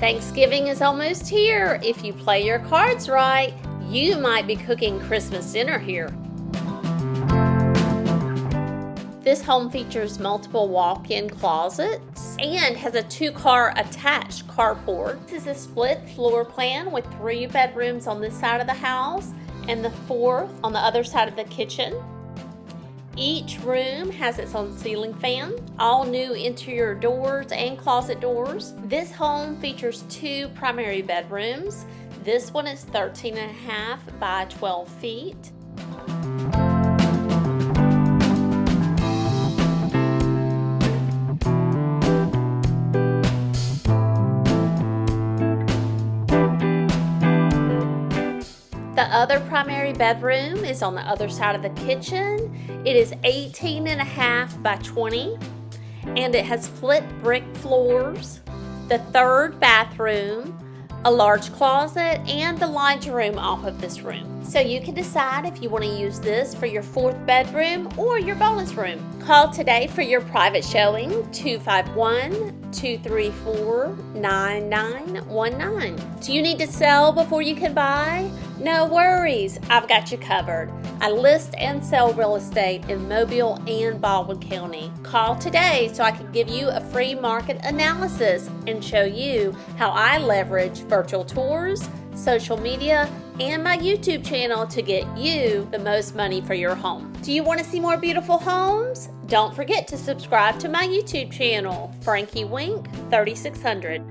Thanksgiving is almost here. If you play your cards right, you might be cooking Christmas dinner here. This home features multiple walk-in closets and has a 2-car attached carport. This is a split floor plan with 3 bedrooms on this side of the house and the 4th on the other side of the kitchen. Each room has its own ceiling fan, all new interior doors and closet doors. This home features 2 primary bedrooms. This one is 13.5 by 12 feet. The other primary bedroom is on the other side of the kitchen. It is 18.5 by 20, and it has split brick floors, the 3rd bathroom, a large closet, and the laundry room off of this room. So you can decide if you want to use this for your 4th bedroom or your bonus room. Call today for your private showing, 251-234-9919. Do you need to sell before you can buy? No worries, I've got you covered. I list and sell real estate in Mobile and Baldwin County. Call today so I can give you a free market analysis and show you how I leverage virtual tours, social media, and my YouTube channel to get you the most money for your home. Do you want to see more beautiful homes? Don't forget to subscribe to my YouTube channel, Frankie Wink 3600.